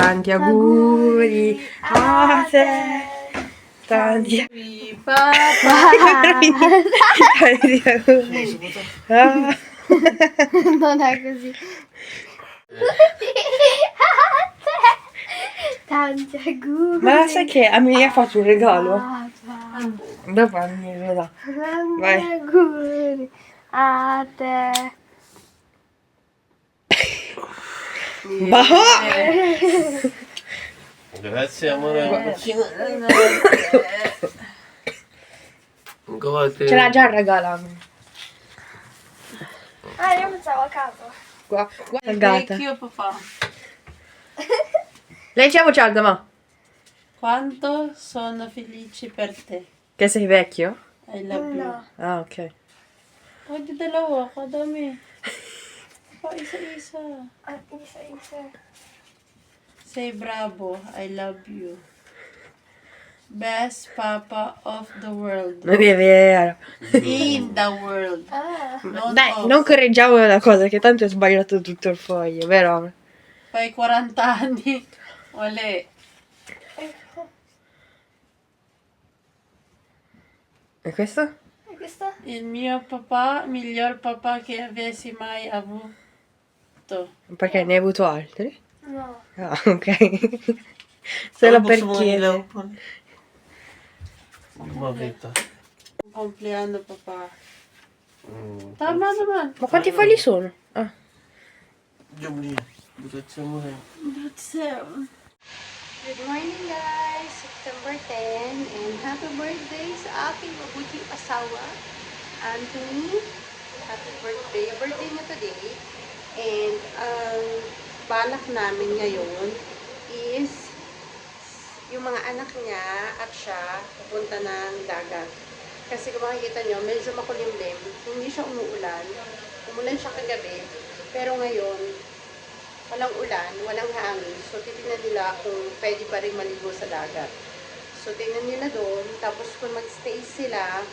Tanti auguri a te. Tanti Papa. tanti auguri. Ah. Non è così. Tanti auguri. Ma sai che a me ha fatto un regalo? Papa. Dopo mi lo dà. Tanti Vai. auguri a te. Baho! Grazie amore. Gote. Ce l'ha già il regalo. Ah, io pensavo a caso. Guarda il gatto. Vecchio papà, Leggiamo ciao, ma. quanto sono felice per te. Che sei vecchio? I love you. No. Ah, ok. Pwede dalawa, kadami. Pa isa-isa. Ah, isa. Say bravo, I love you. Best papa of the world. Non è vero. In the world. Ah. Not Dai, of. non correggiamo la cosa, che tanto hai sbagliato tutto il foglio, vero? Fai 40 anni. Ole. E questo? E questo? Il mio papà, miglior papà che avessi mai avuto. Perché ne hai avuto altri? No. Ah, ok. Solo per chiedere. Uma vita. Buon compleanno papà. Tama naman. Ma quanti fogli sono? Ah. Jumli. Grazie amore. Grazie. Good morning guys! September 10 and happy birthday sa aking mabuting asawa, Anthony. Happy birthday. Birthday niya today. And ang balak namin ngayon is yung mga anak niya at siya pupunta ng dagat. Kasi kung makikita nyo, medyo makulimlim. Hindi siya umuulan. Umulan siya kagabi. Pero ngayon, walang ulan, walang hangin. So, titignan nila kung pwede pa rin maligo sa dagat. So, tingnan nila doon. Tapos, kung mag-stay sila,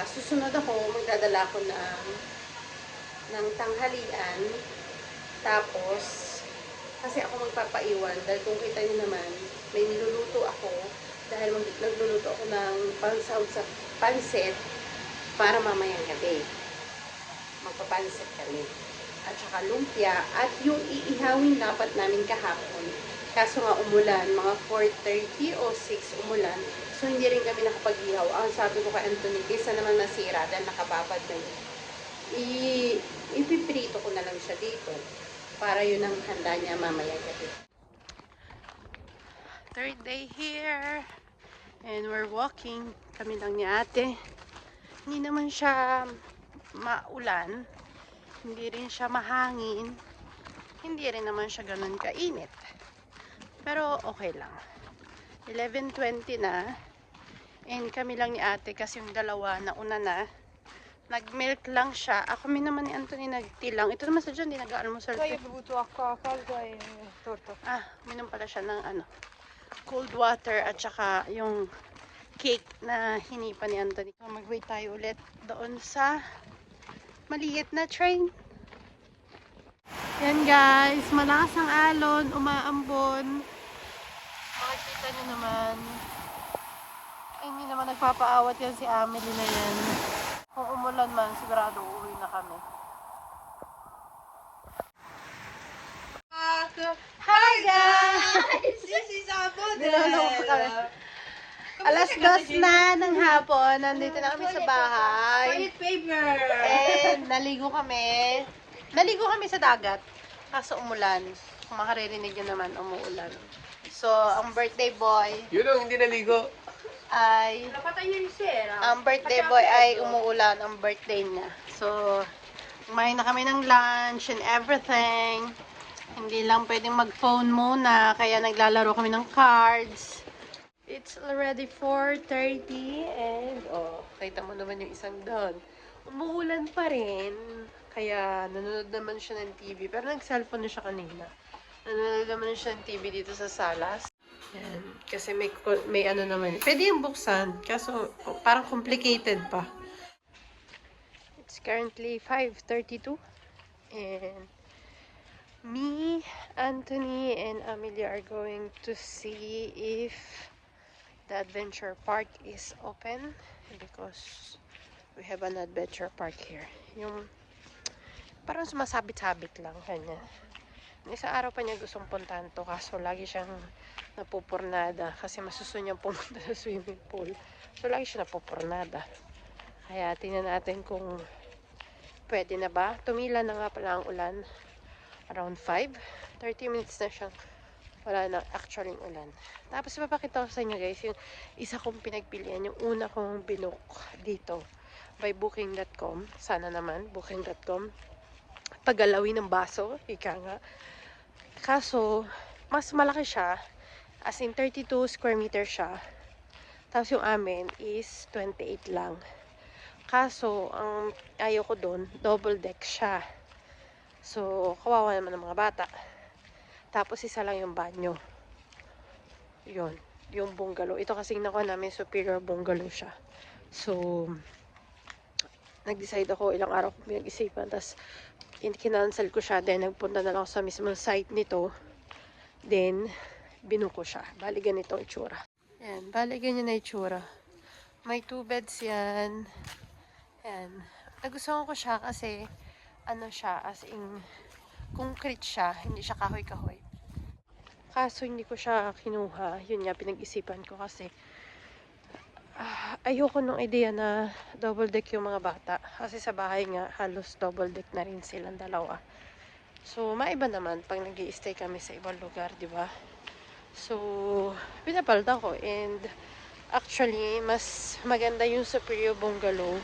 susunod ako, magdadala ko ng tanghalian. Tapos, kasi ako magpapaiwan. Dahil kung kita niyo naman, may niluluto ako. Dahil nagluluto ako ng pansahog sa pansit para mamayang gabi. Magpapansit kami. At saka lumpia, at yung iihawin dapat namin kahapon. Kaso nga umulan, mga 4:30 o 6 umulan, so hindi rin kami nakapag-ihaw. Ang sabi ko kay Anthony, kaysa naman masira dahil nakababad na yun, ipiprito ko na lang siya dito para yun ang handa niya mamaya gabi. Third day here, and we're walking. Kami lang ni ate. Hindi naman siya maulan. Hindi rin siya mahangin. Hindi rin naman siya ganun kainit. Pero okay lang. 11:20 na. And kami lang ni ate kasi yung dalawa na una na. Nag-milk lang siya. Ako naman ni Anthony nag-tea lang. Ito naman sa dyan, di nag-almusal. Poi ho bevuto acqua calda e torta. Minom pala siya ng cold water at saka yung cake na hinipa ni Anthony. So, mag-wait tayo ulit doon sa maliit na train. Yan guys, malakas ang alon, umaambon. Makikita nyo naman. Ay, hindi naman nagpapaawat yan si Amelie na yan. Kung umulan man, sigurado uuwi na kami. Hi guys! This is our Niloloko kami. Alas 2 na ng hapon, nandito na kami sa bahay. Toilet paper. And naligo kami. Naligo kami sa dagat. Kaso umulan. Kung makaririnig nyo naman, umuulan. So, ang birthday boy Yun ang hindi naligo. ay... Ang birthday boy ay umuulan. Ang birthday niya. So, kumain na kami ng lunch and everything. Hindi lang pwedeng mag-phone muna. Kaya naglalaro kami ng cards. It's already 4:30 and kita mo naman yung isang doon. Umuulan pa rin. Kaya nanonood naman siya ng TV. Pero nag-cellphone na siya kanina. Nanonood naman siya ng TV dito sa salas. Yan. Kasi may ano naman. Pwede yung buksan. Kaso parang complicated pa. It's currently 5:32 and Me, Anthony, and Amelia are going to see if the adventure park is open because we have an adventure park here. Yung parang sumasabit-sabit lang kanya. Isang araw pa niya gustong puntahan to kaso lagi siyang napupurnada kasi masusunod niyang pumunta sa swimming pool. So lagi siya napupurnada. Kaya tingnan natin kung pwede na ba. Tumila na nga pala ang ulan. Around 5. 30 minutes na siyang wala na actually ulan. Tapos ipapakita ko sa inyo guys yung isa kong pinagpilian. Yung una kong binook dito by booking.com. Sana naman booking.com. Paggalawin ng baso. Ika nga. Kaso mas malaki siya. As in 32 square meter siya. Tapos yung amin is 28 lang. Kaso ang ayaw ko doon double deck siya. So, kawawa naman ng mga bata. Tapos, isa lang yung banyo. Yun. Yung bungalow. Ito kasing nakuha namin, superior bungalow siya. So, nag-decide ako ilang araw kong pinag-isipan. Tapos, kinancel ko siya. Then, nagpunta na lang ako sa mismong site nito. Then, binuko siya. Bali, ganito ang itsura. Ayan. Bali, ganyan na itsura. May 2 beds yan. Ayan. Nagustuhan ko siya kasi ano siya, as in, concrete siya, hindi siya kahoy-kahoy. Kaso hindi ko siya kinuha, yun nga, pinag-isipan ko kasi ayoko nung idea na double deck yung mga bata. Kasi sa bahay nga, halos double deck na rin silang dalawa. So, maiba naman pag nag-i-stay kami sa ibang lugar, di ba? So, pinapalda ko and actually, mas maganda yung superior bungalow.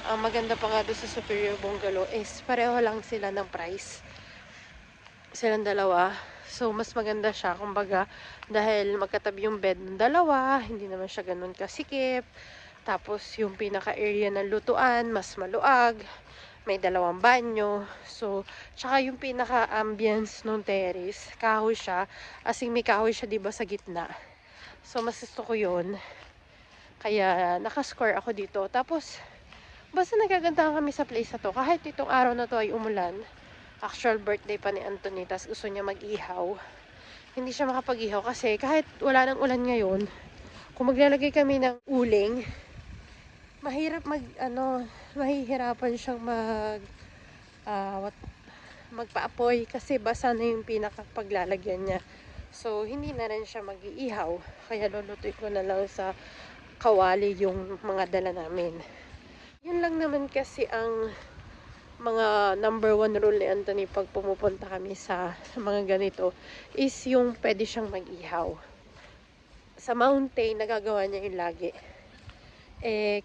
Ang maganda pa nga doon sa superior bungalow is pareho lang sila ng price. Silang dalawa. So, mas maganda siya. Kumbaga, dahil magkatabi yung bed ng dalawa, hindi naman siya ganun kasikip. Tapos, yung pinaka-area ng lutuan, mas maluag. May 2 banyo. So, tsaka yung pinaka-ambience nung terrace, kahoy siya. As in, may kahoy siya, diba, sa gitna. So, mas gusto ko yun. Kaya, nakascore ako dito. Tapos, basta nagagandahan kami sa place na to. Kahit itong araw na to ay umulan. Actual birthday pa ni Anthony. Tas gusto niya mag-ihaw. Hindi siya makapag-ihaw kasi kahit wala nang ulan ngayon, kung maglalagay kami ng uling, mahirap mahihirapan siyang magpa-apoy kasi basa na yung pinakapaglalagyan niya. So, hindi na rin siya mag-iihaw. Kaya lulutuin ko na lang sa kawali yung mga dala namin. Yun lang naman kasi ang mga number 1 rule ni Anthony pag pumupunta kami sa mga ganito is yung pwede siyang mag-ihaw. Sa mountain, nagagawa niya yung lagi.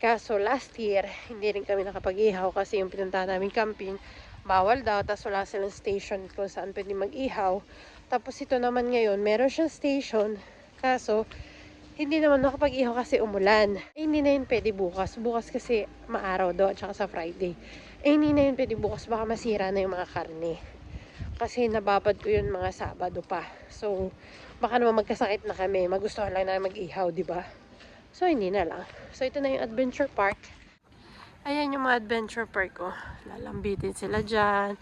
Kaso last year, hindi rin kami nakapag-ihaw kasi yung pinuntahan namin camping, bawal daw, tapos wala silang station kung saan pwede mag-ihaw. Tapos ito naman ngayon, meron siyang station, kaso hindi naman nakapag-ihaw kasi umulan. Hindi na yun pwede bukas. Bukas kasi maaraw daw at saka sa Friday. Hindi na yun pwede bukas. Baka masira na yung mga karne. Kasi nababad ko yun mga Sabado pa. So, baka naman magkasakit na kami. Magustuhan lang na mag-ihaw, diba? So, hindi na lang. So, ito na yung adventure park. Ayan yung mga adventure park ko. Lalambitin sila dyan.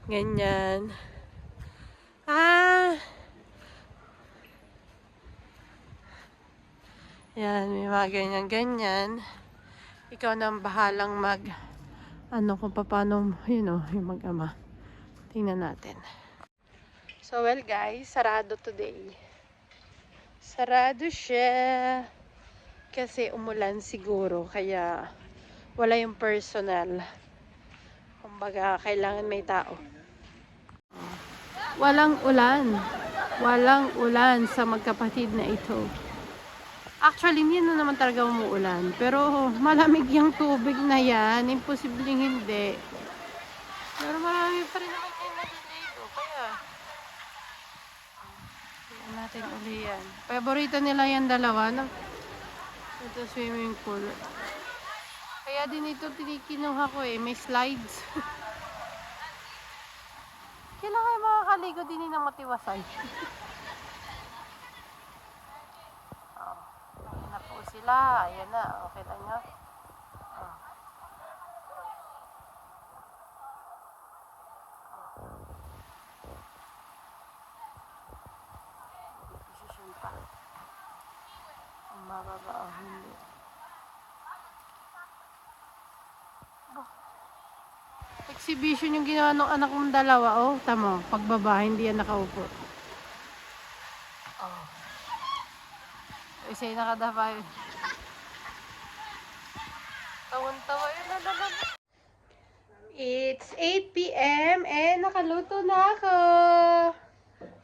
Ganyan. Yan, may mga ganyan-ganyan. Ikaw na ang bahalang kung paano, yung mag-ama. Tingnan natin. So, well guys, sarado today. Sarado siya. Kasi umulan siguro, kaya wala yung personal. Kumbaga, kailangan may tao. Walang ulan. Walang ulan sa magkapatid na ito. Actually, hindi na naman talaga umuulan. Pero malamig yung tubig na yan. Imposibleng hindi. Pero marami pa rin naman yung naliligo. Kaya, tignan natin uli yan. Paborito nila yan dalawa. No? Ito swimming pool. Kaya din ito tinikinuha ko eh. May slides. Kailangan kayo makakaligo din ng matiwasay. Sila, ayan na, okay lang nyo. Bababa o hindi. Exhibition yung ginawa ng anak kong dalawa, oh. Tamo, pagbaba, hindi yan nakaupo. Oh. Isa yung nakadapa yun. Tawan-tawa yun, It's 8 p.m. and nakaluto na ako.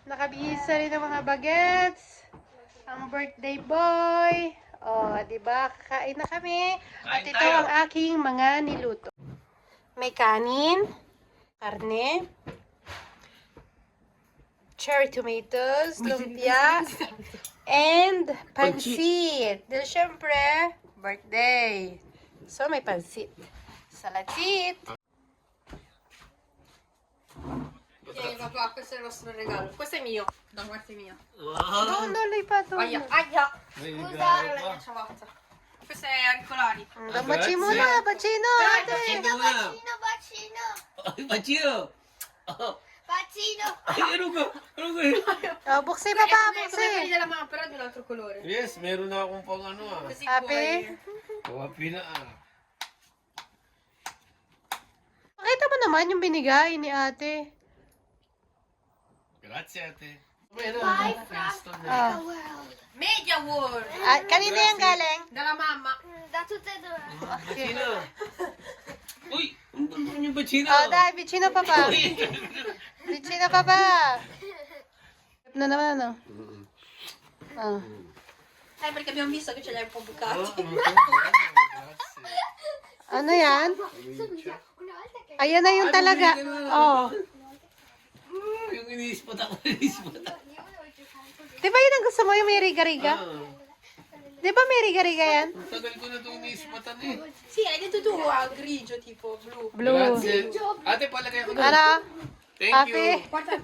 Nakabihisa rin ng mga bagets. Ang birthday boy. Oh, di ba? Kakain na kami. At ito ang aking mga niluto. May kanin, karne, cherry tomatoes, lumpia, and pansit. Dahil syempre, birthday. So, may pansit. Salatit. Papà, questo è il nostro regalo. Questo è mio, da parte mia. Doon, lay pa doon. Aia, aia. Scusa, la ciabatta. Questo è auricolari. Baci muna, bacino, ate. Bacino! Ay, Machio! Bacino! Ay, ano ka? Ano ka? Oh, buksi pa pa, Come quelli buksi. della mamma, però di un altro colore. Yes, meron na akong pang ano ah. Così Happy? puoi... Kawapi na ah. Pakita mo naman yung binigay ni ate. Grazie ate. Meron Bye akong from Princeton the eh. world. Media World! Ah, kanina yung galing? Dalla mamma. Da tutte e due. Bacino! Uy! Ang ganda yung bacino! Oh, dahil, vicino pa pa. Vicino pa pa. Na naman, ano? Oh. Perché abbiamo visto che ce li hai un po' Oh, bucati. grazie. Ano yan? Una volta che... Ayan na yung talaga. Oh. Yung iniispat ako, iniispat ako. Di ba yun ang gusto mo, yung may riga-riga? Ah, Di ba may riga-riga yan? ang tagal ko na itong iniispatan eh. Sì, hai detto tu a grigio, tipo blu. Blue. Grazie. Ate, palagay ako na. Ano? Thank Happy? you. Guarda,